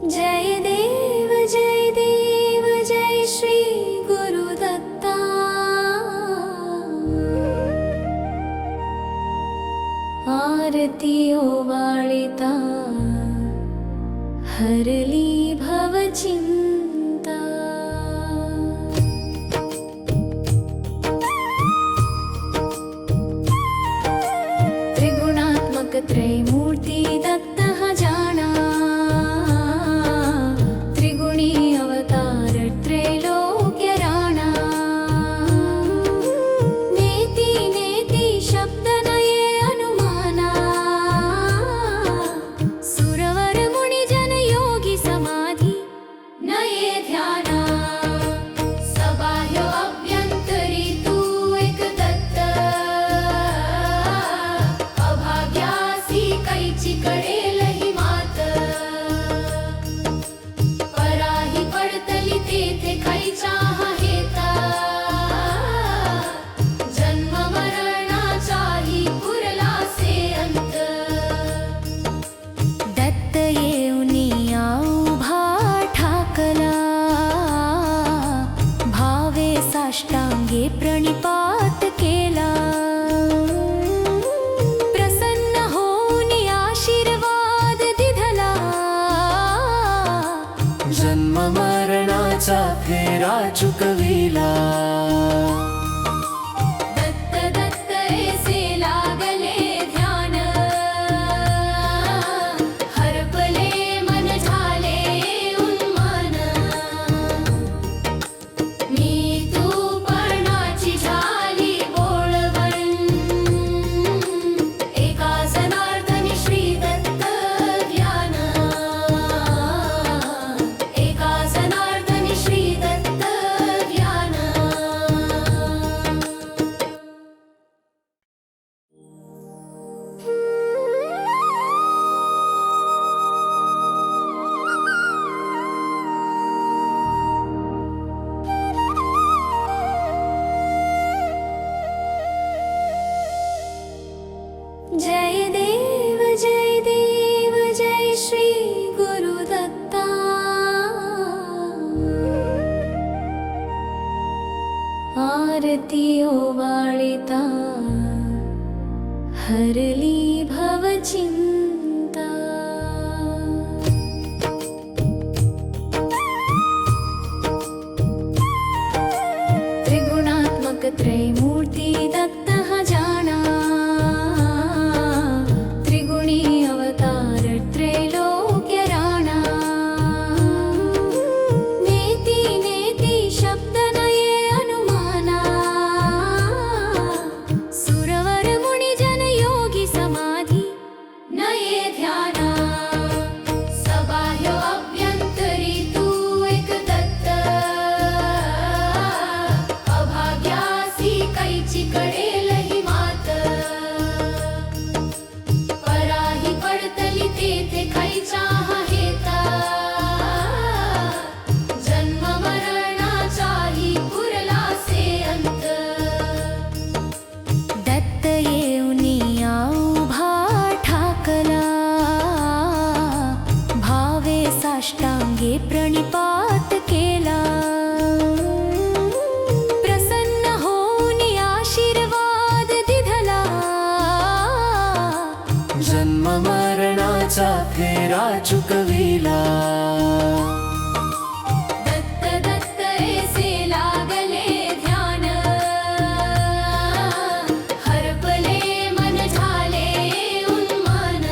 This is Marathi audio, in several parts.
जय देव जय श्री गुरुदत्ता। आरती ओवाळिता हरली भवचिंता। त्रिगुणात्मक त्रैमूर्ति दत्तः जाना। त्रिगुणी अवतार त्रैलोक्य राणा। नेति नेति शब्द नये अनुमाना। सुरवर मुनि जन योगी समाधि नये ध्याना। सबाह्य अभ्यंतरी तू एक दत्त। अभाग्यासी कैची कळेलही मात। पराही पडतली तेथे कैचा हेता। जन्म मरणाचाही पुरलासे अंत। दत्त येऊनी उभा ठाकला। भावे साष्टांगे प्रणिपात केला। प्रसन्न होऊनी आशीर्वाद दिधला। जन्म मरणाचा फेरा चुकविला। दत्त दत्त ऐसे लागले ध्यान। हरपले मन झाले उन्मान। मी तू पर्णाची झाली बोळवण। एका जनार्दनी श्री दत्त ध्यान। एका जनार्दनी श्री दत्त ध्यान। जय देव जय श्री गुरुदत्ता। आरती ओवाळिता हरली भवचिंता। त्रिगुणात्मक त्रैमूर्ति दत्तः जाना। त्रिगुणी अवतार त्रैलोक्य राणा। नेति नेति शब्द नये अनुमाना। सुरवर मुनि जन योगी समाधि नये ध्याना। सबाह्य अभ्यंतरी तू एक दत्त। अभाग्यासी कैची कळेलही मात। पराही पडतली तेथे कैचा हेता। जन्म मरणाचाही पुरलासे अंत। दत्त येऊनी उभा ठाकला। भावे साष्टांगे प्रणिपात केला। प्रसन्न होऊनी आशीर्वाद दिधला। जन्म मरणाचा फेरा चुकविला। दत्त दत्त ऐसे लागले ध्यान। हरपले मन झाले उन्मान।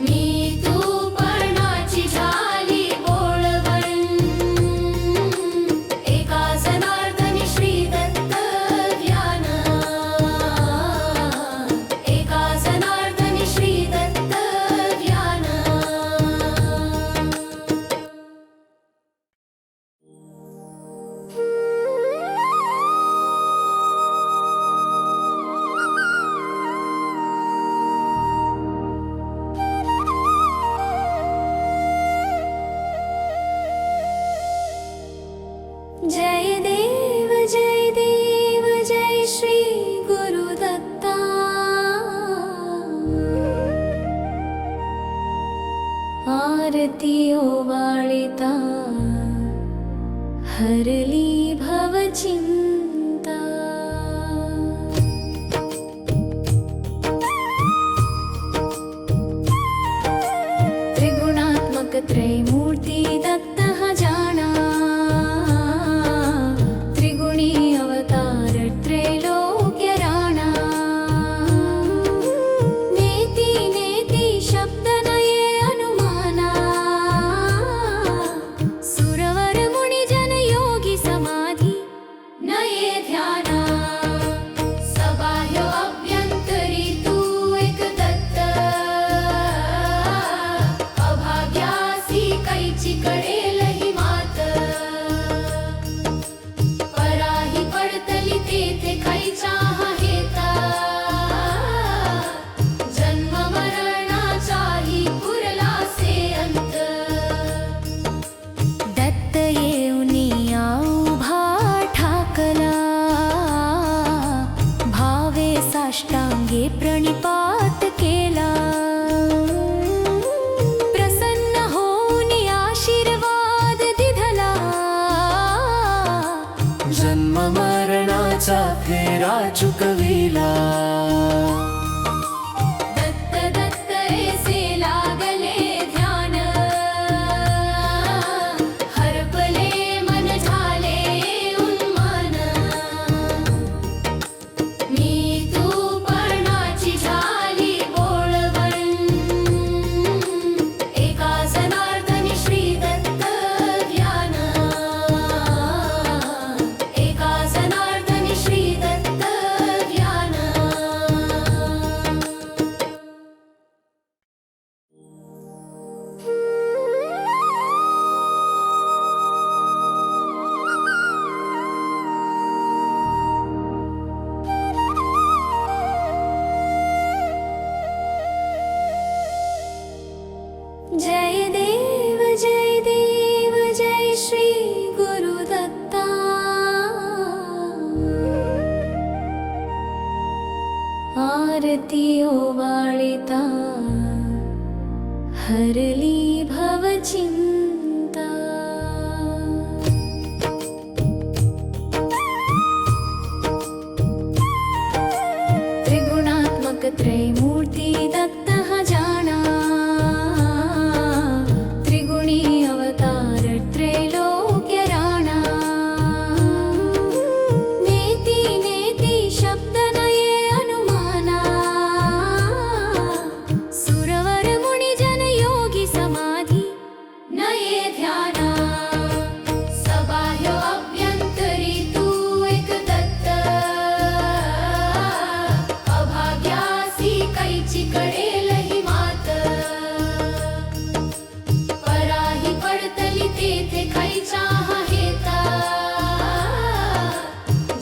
मी तू पर्णाची झाली बोळवण। एका जनार्दनी श्री दत्त ध्यान। एका जनार्दनी श्री दत्त ध्यान। आरती ओवाळिता हरली भवचिंता। त्रिगुणात्मक त्रैमूर्ति दत्तः जाना, त्रिगुणी अवतार त्रैलोक्य राणा। नेति नेति शब्द नये अनुमाना, सुरवर मुनि जन योगी समाधि नये ध्याना। सबाह्य अभ्यंतरी तू एक दत्त, अभाग्यासी कैची कळेल ही मात। पराही पडतली तेथे कैचा हा हेता, जन्म मरणाचाही पुरला से अंत। दत्त येऊनी उभा ठाकला, भावे साष्टांगे प्रणिपात केला। प्रसन्न होऊनी आशीर्वाद दिधला, जन्म मरणाचा फेरा चुकविला। दत्त दत्त ऐसे लागले ध्यान, हरपले मन झाले उन्मान। मी तूपणाची झाली बोळवण, एका जनार्दनी श्री दत्त ध्यान। एका जनार्दनी श्री दत्त ध्यान। जय देव जय श्री गुरुदत्ता। आरती ओवाळिता हरली भवचिंता। त्रिगुणात्मक त्रैमूर्ति दत्तः जाना, त्रिगुणी अवतार त्रैलोक्य राणा। नेति नेति शब्द नये अनुमाना, सुरवर मुनि जन योगी समाधि नये ध्याना। सबाह्य अभ्यंतरी तू एक दत्त, अभाग्यासी कैची कळेल ही मात। पराही पडतली तेथे कैचा हा हेता,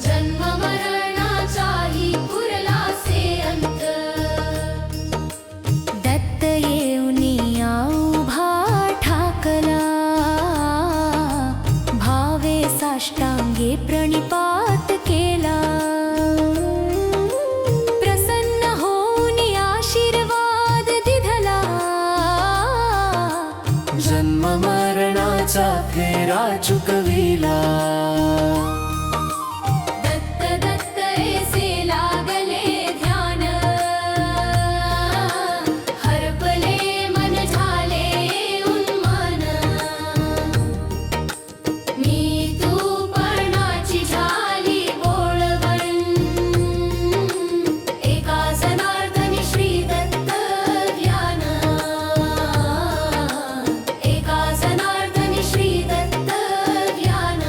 जन्म मरणाचाही पुरला से अंत। दत्त येऊनी उभा ठाकला, भावे साष्टांगे प्रणिपात केला। प्रसन्न होऊनी आशीर्वाद दिधला, जन्म मरणाचा फेरा चुकविला। दत्त दत्त ऐसे लागले ध्यान, हरपले मन झाले उन्मान। मी तूपणाची झाली बोळवण, एका जनार्दनी श्री दत्त ध्यान। एका जनार्दनी श्री दत्त ध्यान।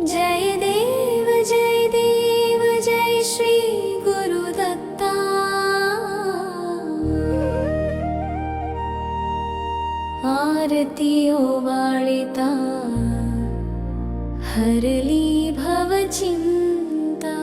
जय देव जय श्री गुरुदत्ता। आरती ओवाळिता हरली भवचिंता।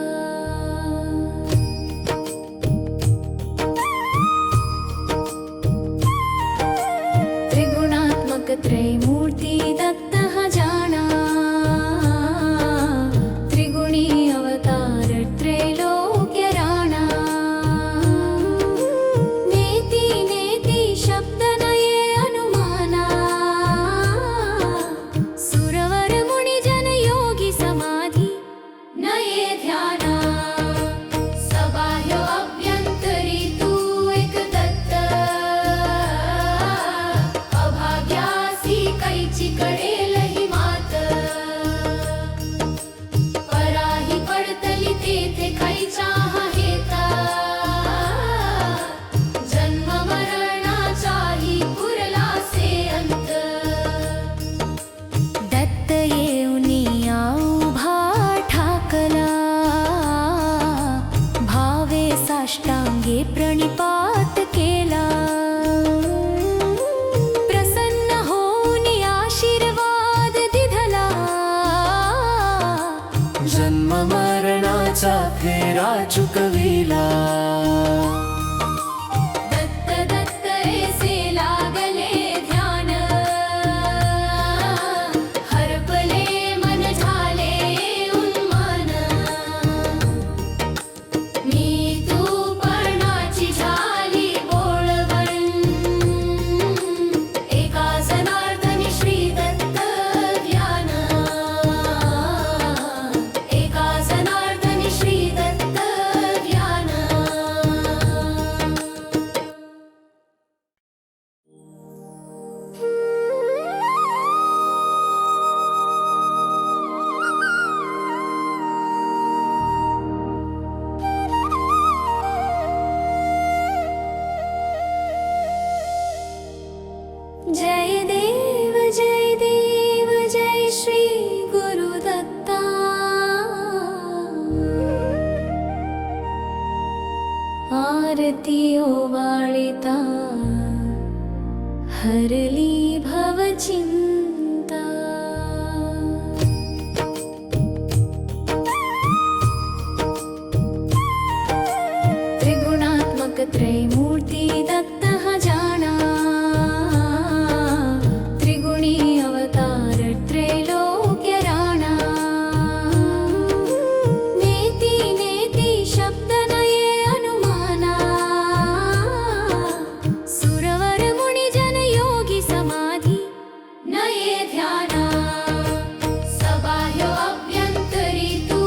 साष्टांगे प्रणिपात केला. प्रसन्न होऊन आशीर्वाद दिधला. जन्म मरणाचा फेरा चुकविला. दत्त दत्त ऐसे लागले ध्यान. हरपले मन झाले उन्मान. मी तू पर्णाची झाली बोळवण. एका जनार्दनी श्री दत्त ध्यान. एका जनार्दनी श्री दत्त ध्यान. जय देव जय श्री गुरुदत्ता. आरती ओवाळिता हरली भवचिंता. त्रिगुणात्मक त्रैमूर्ति दत्त जाना. त्रिगुणी अवतार त्रैलोक्य राणा. नेती नेती शब्द नये अनुमाना. सुरवर मुनी जन योगी समाधी नये ध्याना. सबाह्य अभ्यंतरी तू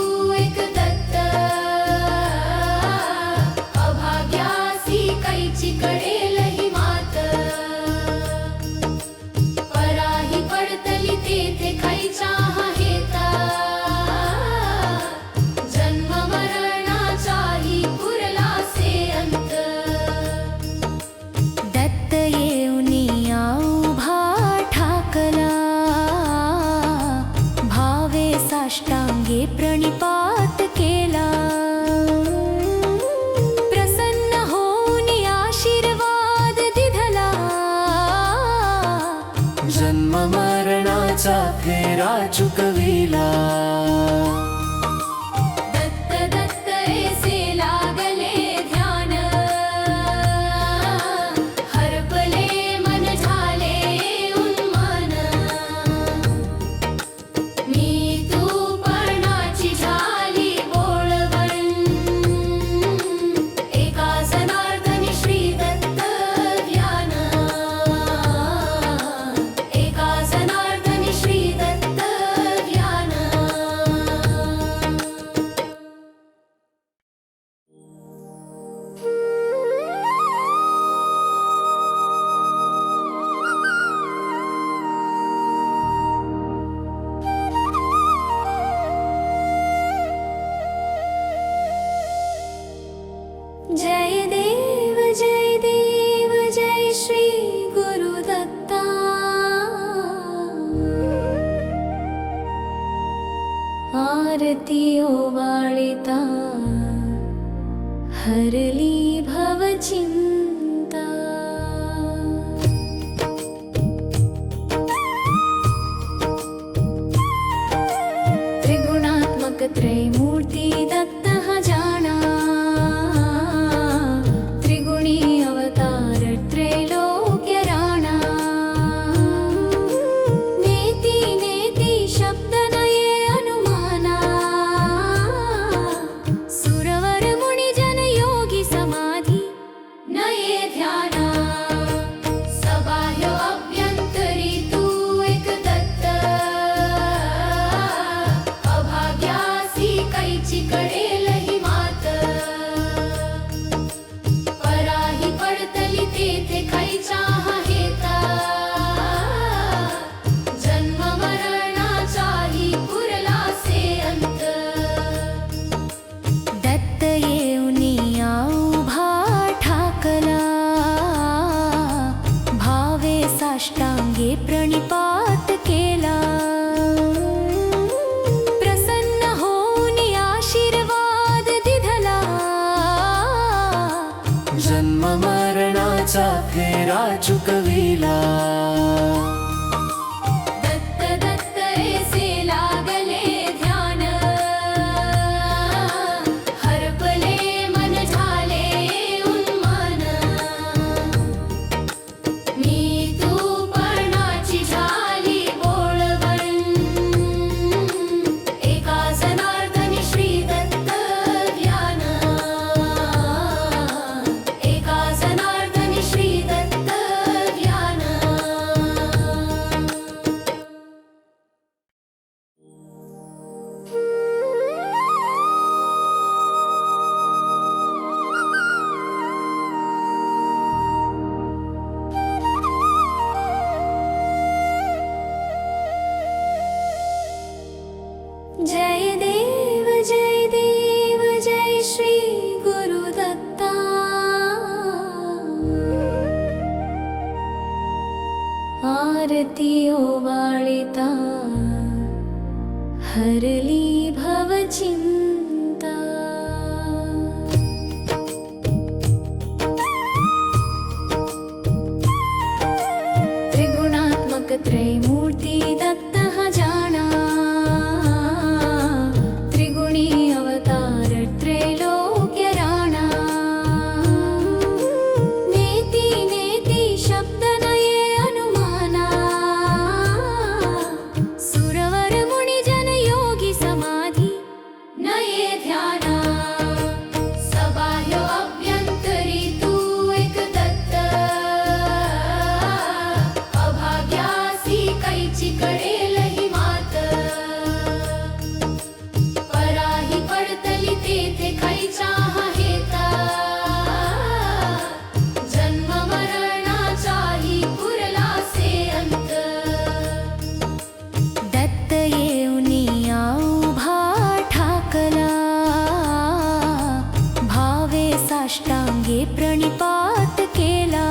एक दत्त. अभाग्यासी कैची कळेल ही मात. पराही पडतली तेथे खैचा हेता. जन्म मरणाचाही पुरला से अंत. दत्त येऊनी उभा ठाकला. भावे साष्टांगे प्रणिपात केला. प्रसन्न होऊन आशीर्वाद दिधला. जन्म मरणाचा फेरा चुकविला. दत्त दत्त ऐसे लागले ध्यान. हरपले मन झाले उन्मान. मी तू पर्णाची झाली बोळवण. एका जनार्दनी श्री दत्त ध्यान. एका जनार्दनी श्री दत्त ध्यान. जय देव जय श्री गुरुदत्ता. आरती ओवाळिता हरली भवचिंता. त्रिगुणात्मक त्रैमूर्ति दत्त जाना. त्रिगुणी अवतार त्रैलोक्य राणा. नेती नेती शब्द नये अनुमाना. सुरवर मुनी जन योगी समाधी नये ध्याना. सबाह्य अभ्यंतरी तू एक दत्त. अभाग्यासी कै फेरा चुकविला. दत्त दत्त ऐसे लागले ध्यान, हरपले मन झाले उन्मान. मी तूपणाची झाली बोळवण, एका जनार्दनी श्री दत्त ध्यान. एका जनार्दनी श्री दत्त ध्यान. जय देव जय श्री गुरुदत्ता. आरती ओवाळिता हरली भवचिंता. त्रिगुणात्मक त्रैमूर्ति दत्तः जाना, त्रिगुणी अवतार त्रैलोक्य राणा. नेति नेति शब्द नये अनुमाना, सुरवर मुनि जन योगी समाधी नये ध्याना. सबाह्य अभ्यंतरी तू एक दत्त, अभाग्यासी कैची कळेल ही मात. पराही पडतली तेथे खैचा हेता, जन्म मरणाचाही पुरला से अंत. दत्त येऊनी उभा ठाकला, भावे साष्टांगे प्रणिपात केला.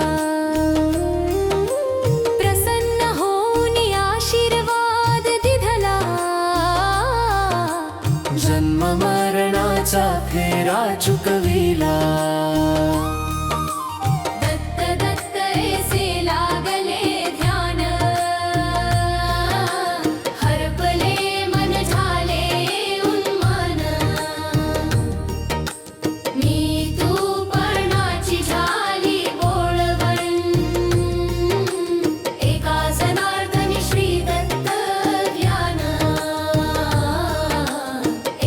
प्रसन्न होऊन आशीर्वाद दिधला, जन्म मरणाचा फेरा चुकविला. दत्त दत्त ऐसे लागले ध्यान, हरपले मन झाले उन्मान. मी तूपणाची झाली बोळवण, एका जनार्दनी श्री दत्त ध्यान.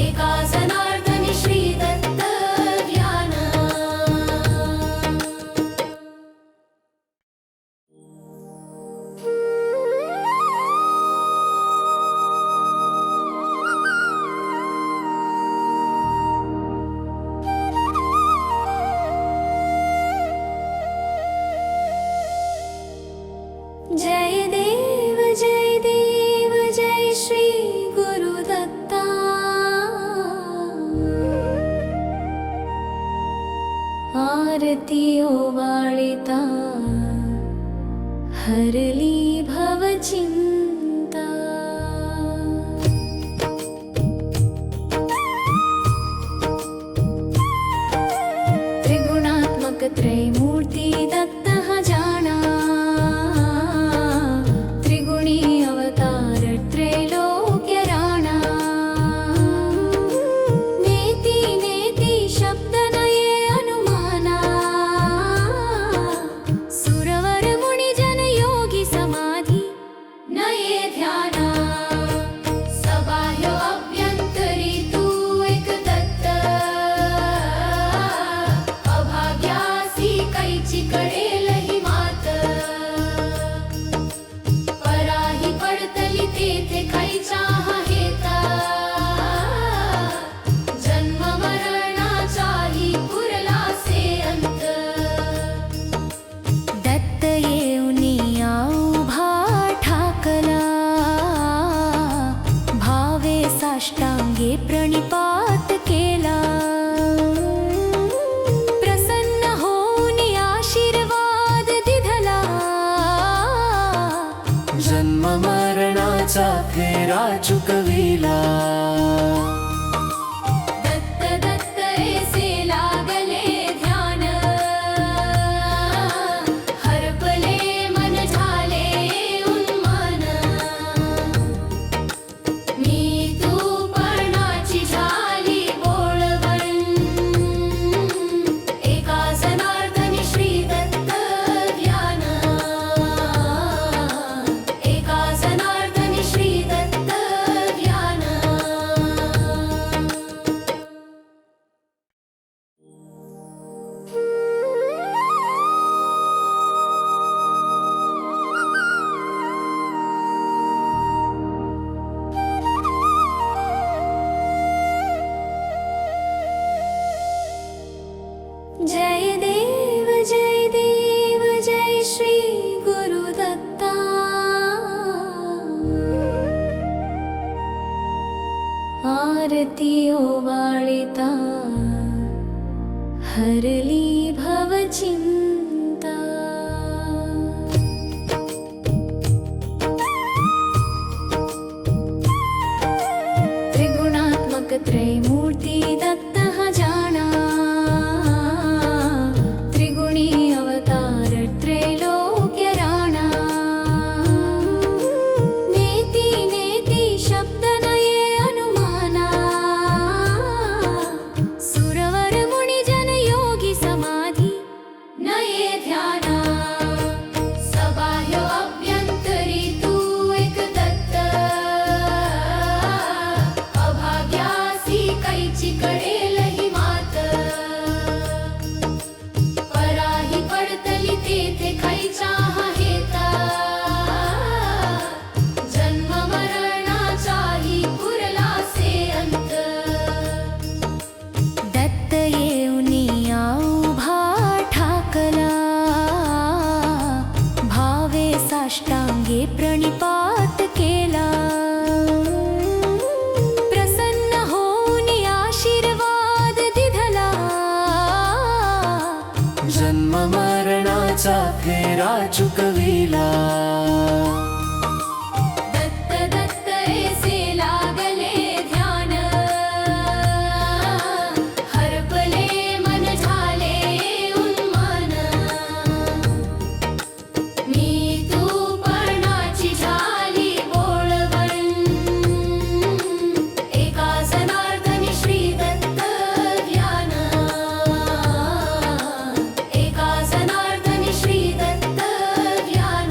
एका जनार्दनी श्री दत्त ध्यान. जय देव जय श्री गुरुदत्ता. आरती ओवाळिता हरली भवचिंता. त्रिगुणात्मक त्रैमूर्ति दत्तः जाना, त्रिगुणी अवतार त्रैलोक्य राणा. नेति नेति शब्द नये अनुमाना, सुरवर मुनि जन योगी समाधी नये ध्याना. सबाह्य अभ्यंतरी तू एक दत्त, अभाग्यासी जय देव जय श्री गुरुदत्ता आरती ओवाळिता हरली भवचिंता त्रिगुणात्मक त्रैमूर्ति दत्तः जाना त्रिगुणी अवतार त्रैलोक्य राणा नेति नेति शब्द नये अनुमाना सुरवर मुनि जन योगी समाधि नये ध्याना सबाह्य अभ्यंतरी तू एक दत्त अभाग्यासी कैची कडेल ही मात पराही पडतली तेथे खायचा हेता जन्म मरणाचाही पुरला से अंत दत्त येऊनी उभा ठाकला भावे साष्टांगे प्रणिपात केला प्रसन्न होऊन आशीर्वाद दिधला जन्म मरणाचा फेरा चुकविला दत्त दत्त ऐसे लागले ध्यान हरपले मन झाले उन्मन मी तू पणाची झाली बोळवण एका जनार्दनी श्री दत्त ध्यान एका जनार्दनी श्री दत्त ध्यान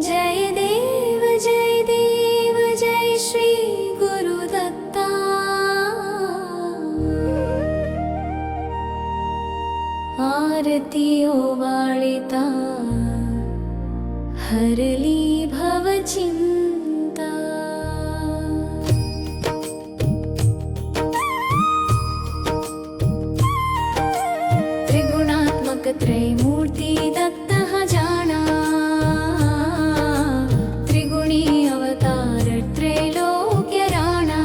जय देव जय श्री गुरुदत्ता आरती ओवाळिता हरली भवचिंता त्रिगुणात्मक त्रैमूर्ति दत्तः जाना त्रिगुणी अवतार त्रैलोक्य राणा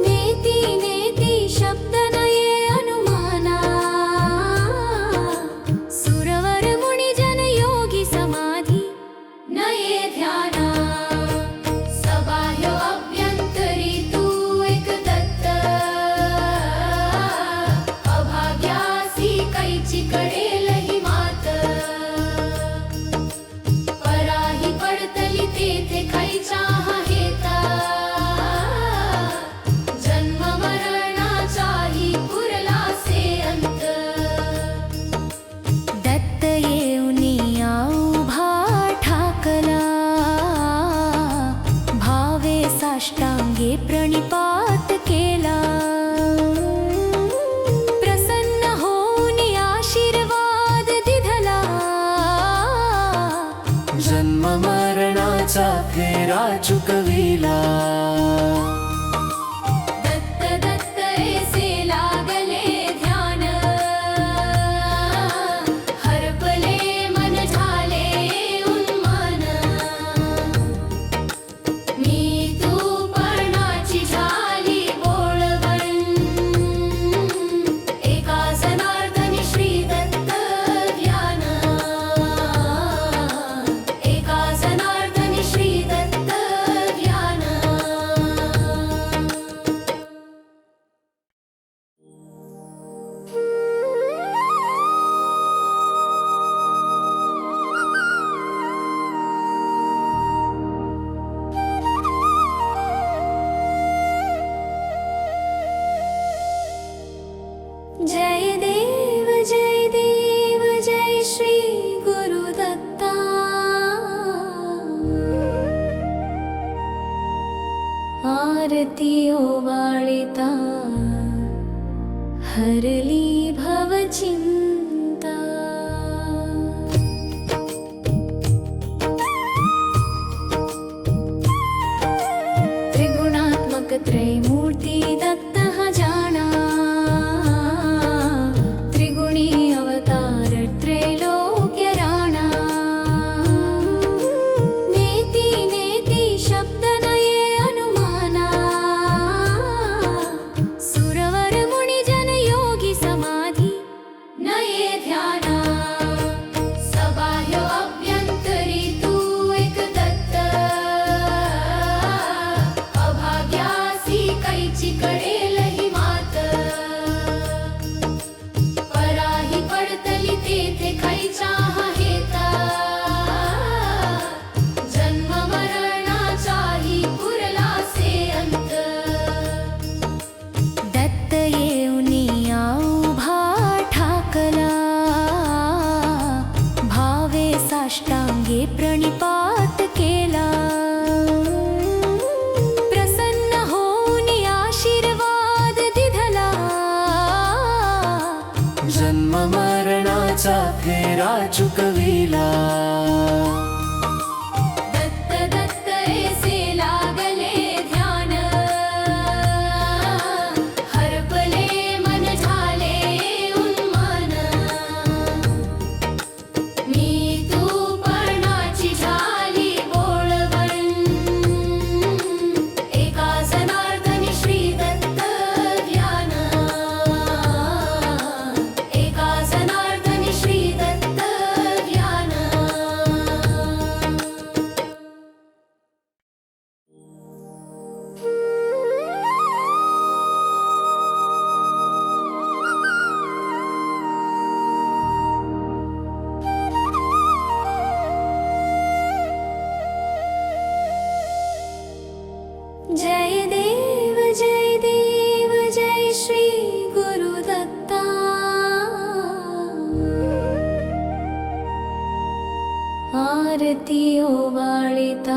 नेति नेति शब्द नये अनुमाना सुरवर मुनि जन योगी समाधि नये ध्याना सबाह्य अभ्यंतरी तू एक दत्त अभाग्यासी कैची कडेल ही मात पराही पडतली तेथे खायचा हेता जन्म मरणाचाही पुरला से अंत दत्त येऊनी उभा ठाकला भावे साष्टांगे प्रणिपात केला प्रसन्न होऊन आशीर्वाद दिधला जन्म मरणाचा फेरा चुकविला दत्त दत्त ऐसे लागले ध्यान हरपले मन झाले उन्मन मी तू पणाची झाली आरती ओवाळिता हरली भवचिंता त्रिगुणात्मक त्रैमूर्ति दत्तः जाना त्रिगुणी अवतार त्रैलोक्य राणा नेति नेति शब्द नये अनुमाना सुरवर मुनि जन योगी समाधि नये ध्याना सबाह्य अभ्यंतरी तू एक दत्त अभाग्यासी कैची कडेल ही मात पराही पडतली तेथे कैचा हेता जन्म मरणाचाही पुरला से अंत दत्त येऊनी उभा ठाकला भावे साष्टांगे प्रणिपात केला प्रसन्न होऊन आशीर्वाद दिधला जन्म मरणाचा फेरा चुकविला दत्त दत्त ऐसे लागले ध्यान हरपले मन झाले उन्मन मी तू पर्णाची झाली बोळवण एका जनार्दनी श्री दत्त ध्यान एका जनार्दनी श्री दत्त ध्यान जय देव जय श्री गुरुदत्ता आरती ओवाळिता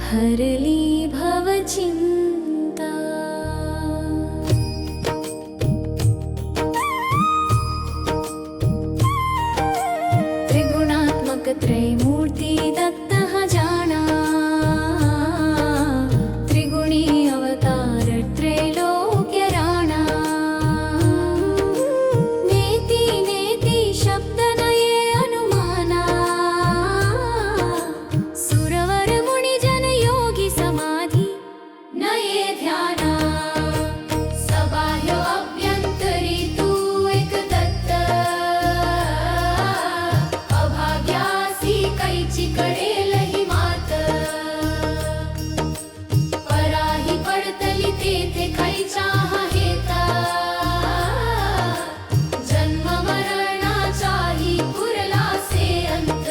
हरली भवचिंता त्रिगुणात्मक त्रैमूर्ति दत्तः जाना त्रिगुणी अवतार त्रैलोक्य राणा नेति नेति शब्द नये अनुमाना सुरवर मुनि जन योगी समाधि नये ध्याना सबाह्य अभ्यंतरी तू एक दत्त अभाग्यासी कैची कडेल ही मात पराही पडतली तेथे कैचा हेता जन्म मरणाचाही पुरला से अंत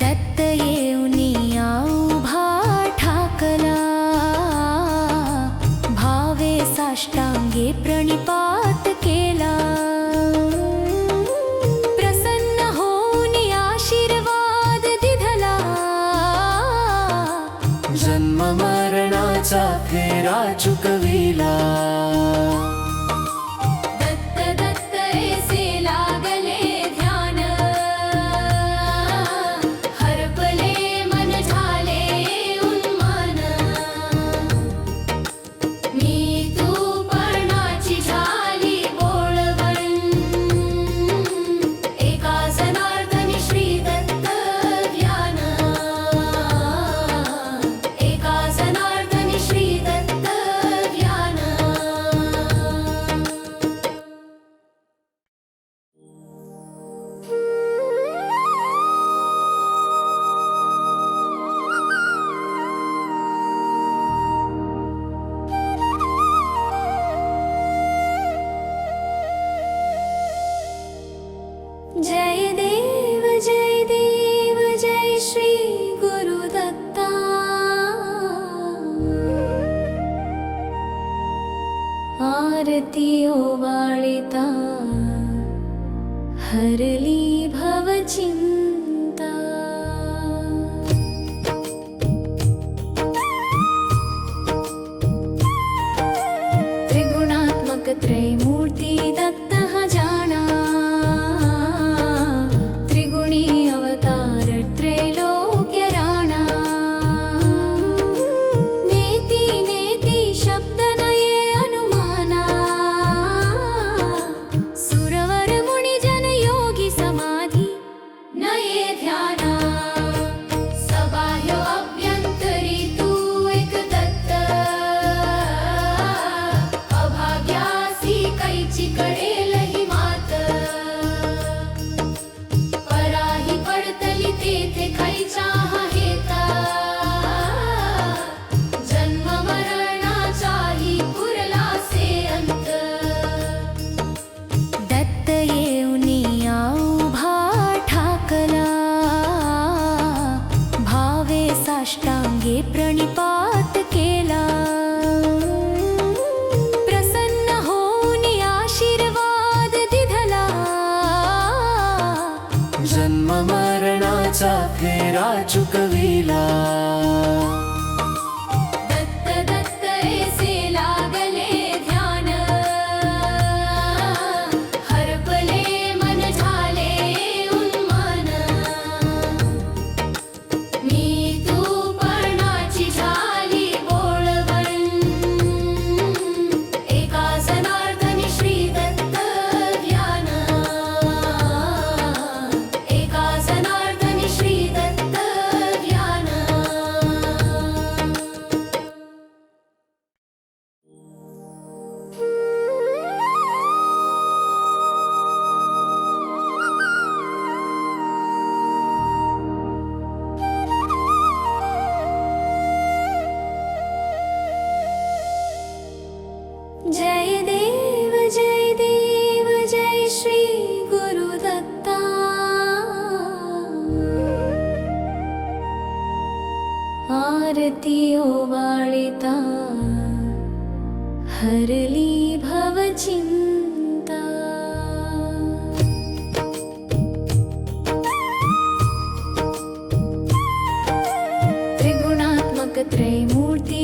दत्त येऊनी उभा ठाकला भावे साष्टांगे प्रणिपात केला प्रसन्न होऊन आशीर्वाद दिधला जन्म मरणाचा फेरा चुकविला दत्त दत्त ऐसे लागले ध्यान हरपले मन झाले उन्मन मी तू पर्णाची झाली बोळवण एका जनार्दनी श्री दत्त ध्यान एका जनार्दनी श्री दत्त ध्यान साष्टांगे प्रणिपात केला प्रसन्न होऊन आशीर्वाद दिधला जन्म मरणाचा फेरा चुकविला दत्त दत्त ऐसे लागले ध्यान हरपले मन झाले उन्मन मी तूपणाची झाली बोळवण एका जनार्दनी श्री दत्त ज्ञान एका जनार्दनी श्री दत्त ज्ञान जय देव जय श्री गुरुदत्ता आरती ओवाळिता हरली भवचिंता त्रिगुणात्मक त्रैमूर्ती